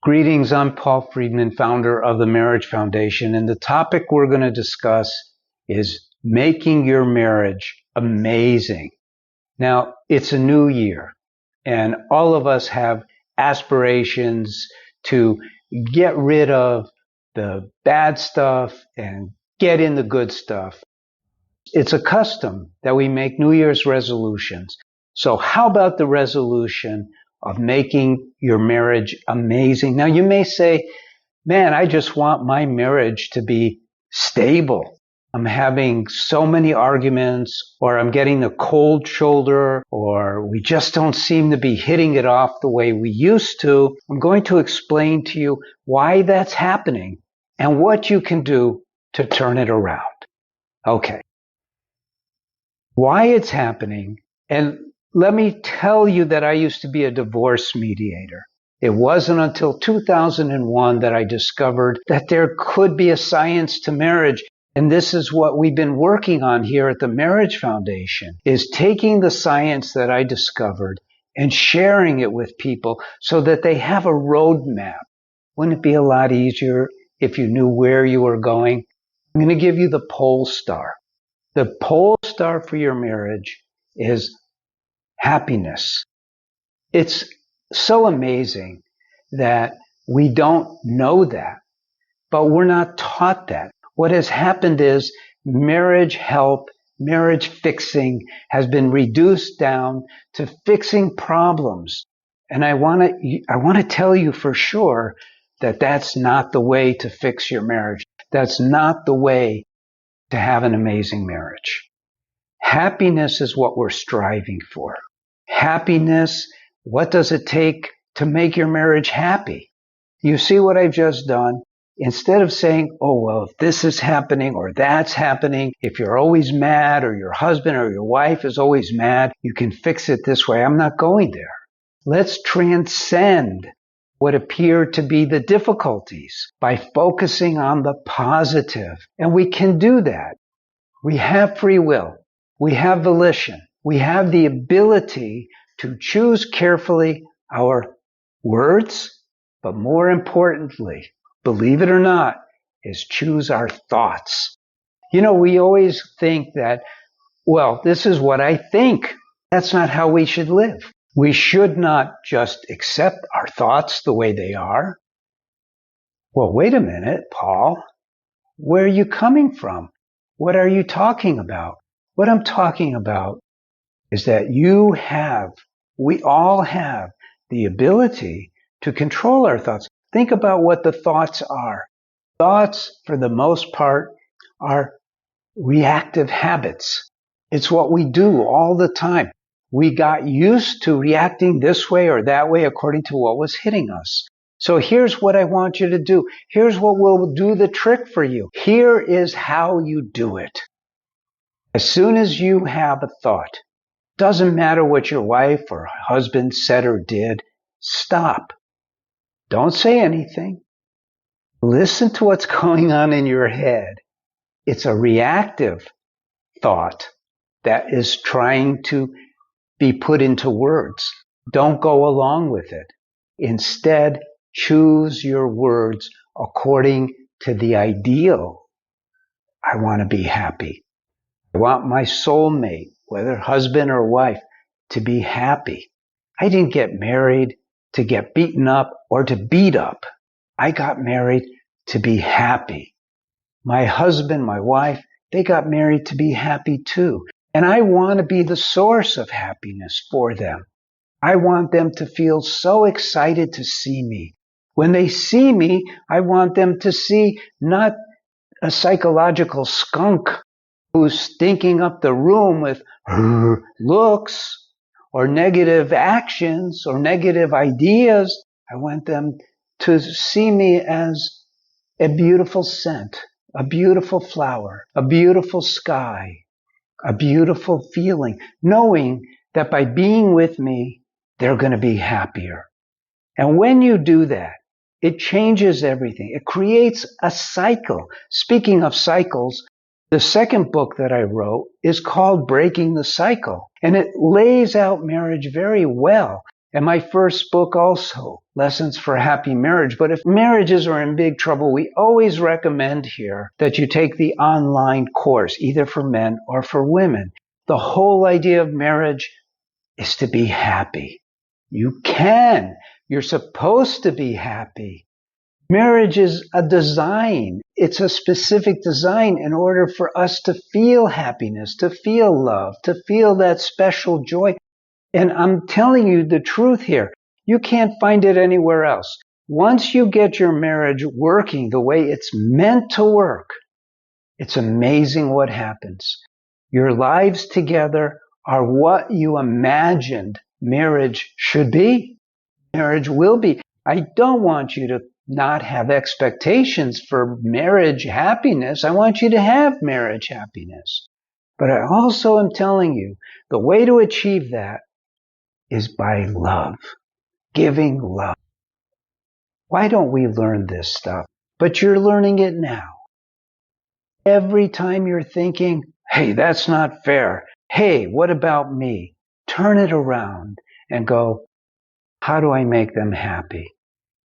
Greetings, I'm Paul Friedman, founder of the Marriage Foundation, and the topic we're going to discuss is making your marriage amazing. Now, it's a new year, and all of us have aspirations to get rid of the bad stuff and get in the good stuff. It's a custom that we make New Year's resolutions. So how about the resolution of making your marriage amazing? Now, you may say, man, I just want my marriage to be stable. I'm having so many arguments, or I'm getting a cold shoulder, or we just don't seem to be hitting it off the way we used to. I'm going to explain to you why that's happening and what you can do to turn it around. Okay. Why it's happening, and let me tell you that I used to be a divorce mediator. It wasn't until 2001 that I discovered that there could be a science to marriage. And this is what we've been working on here at the Marriage Foundation, is taking the science that I discovered and sharing it with people so that they have a roadmap. Wouldn't it be a lot easier if you knew where you were going? I'm going to give you the pole star. The pole star for your marriage is happiness. It's so amazing that we don't know that, but we're not taught that. What has happened is marriage help, marriage fixing has been reduced down to fixing problems. And I want to tell you for sure that that's not the way to fix your marriage. That's not the way to have an amazing marriage. Happiness is what we're striving for. Happiness, what does it take to make your marriage happy? You see what I've just done? Instead of saying, oh, well, if this is happening or that's happening, if you're always mad or your husband or your wife is always mad, you can fix it this way. I'm not going there. Let's transcend what appear to be the difficulties by focusing on the positive. And we can do that. We have free will. We have volition. We have the ability to choose carefully our words, but more importantly, believe it or not, is choose our thoughts. You know, we always think that, well, this is what I think. That's not how we should live. We should not just accept our thoughts the way they are. Well, wait a minute, Paul. Where are you coming from? What are you talking about? What I'm talking about is that we all have the ability to control our thoughts. Think about what the thoughts are. Thoughts, for the most part, are reactive habits. It's what we do all the time. We got used to reacting this way or that way according to what was hitting us. So here's what I want you to do. Here's what will do the trick for you. Here is how you do it. As soon as you have a thought, doesn't matter what your wife or husband said or did, stop. Don't say anything. Listen to what's going on in your head. It's a reactive thought that is trying to be put into words. Don't go along with it. Instead, choose your words according to the ideal. I want to be happy. I want my soulmate, whether husband or wife, to be happy. I didn't get married to get beaten up or to beat up. I got married to be happy. My husband, my wife, they got married to be happy too. And I want to be the source of happiness for them. I want them to feel so excited to see me. When they see me, I want them to see not a psychological skunk who's stinking up the room with looks or negative actions or negative ideas. I want them to see me as a beautiful scent, a beautiful flower, a beautiful sky, a beautiful feeling, knowing that by being with me, they're going to be happier. And when you do that, it changes everything. It creates a cycle. Speaking of cycles, the second book that I wrote is called Breaking the Cycle, and it lays out marriage very well. And my first book also, Lessons for Happy Marriage. But if marriages are in big trouble, we always recommend here that you take the online course, either for men or for women. The whole idea of marriage is to be happy. You can. You're supposed to be happy. Marriage is a design. It's a specific design in order for us to feel happiness, to feel love, to feel that special joy. And I'm telling you the truth here. You can't find it anywhere else. Once you get your marriage working the way it's meant to work, it's amazing what happens. Your lives together are what you imagined marriage should be. Marriage will be. I don't want you to not have expectations for marriage happiness. I want you to have marriage happiness. But I also am telling you, the way to achieve that is by love, giving love. Why don't we learn this stuff? But you're learning it now. Every time you're thinking, hey, that's not fair. Hey, what about me? Turn it around and go, how do I make them happy?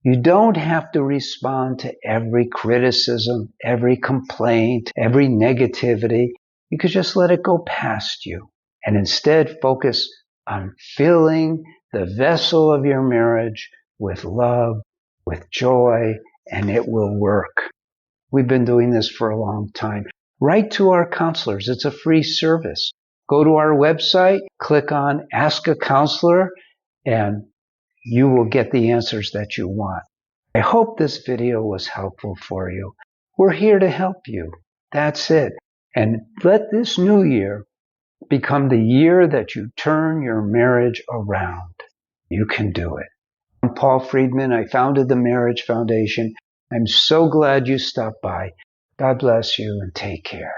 You don't have to respond to every criticism, every complaint, every negativity. You could just let it go past you and instead focus on filling the vessel of your marriage with love, with joy, and it will work. We've been doing this for a long time. Write to our counselors. It's a free service. Go to our website, click on Ask a Counselor, and you will get the answers that you want. I hope this video was helpful for you. We're here to help you. That's it. And let this new year become the year that you turn your marriage around. You can do it. I'm Paul Friedman. I founded the Marriage Foundation. I'm so glad you stopped by. God bless you and take care.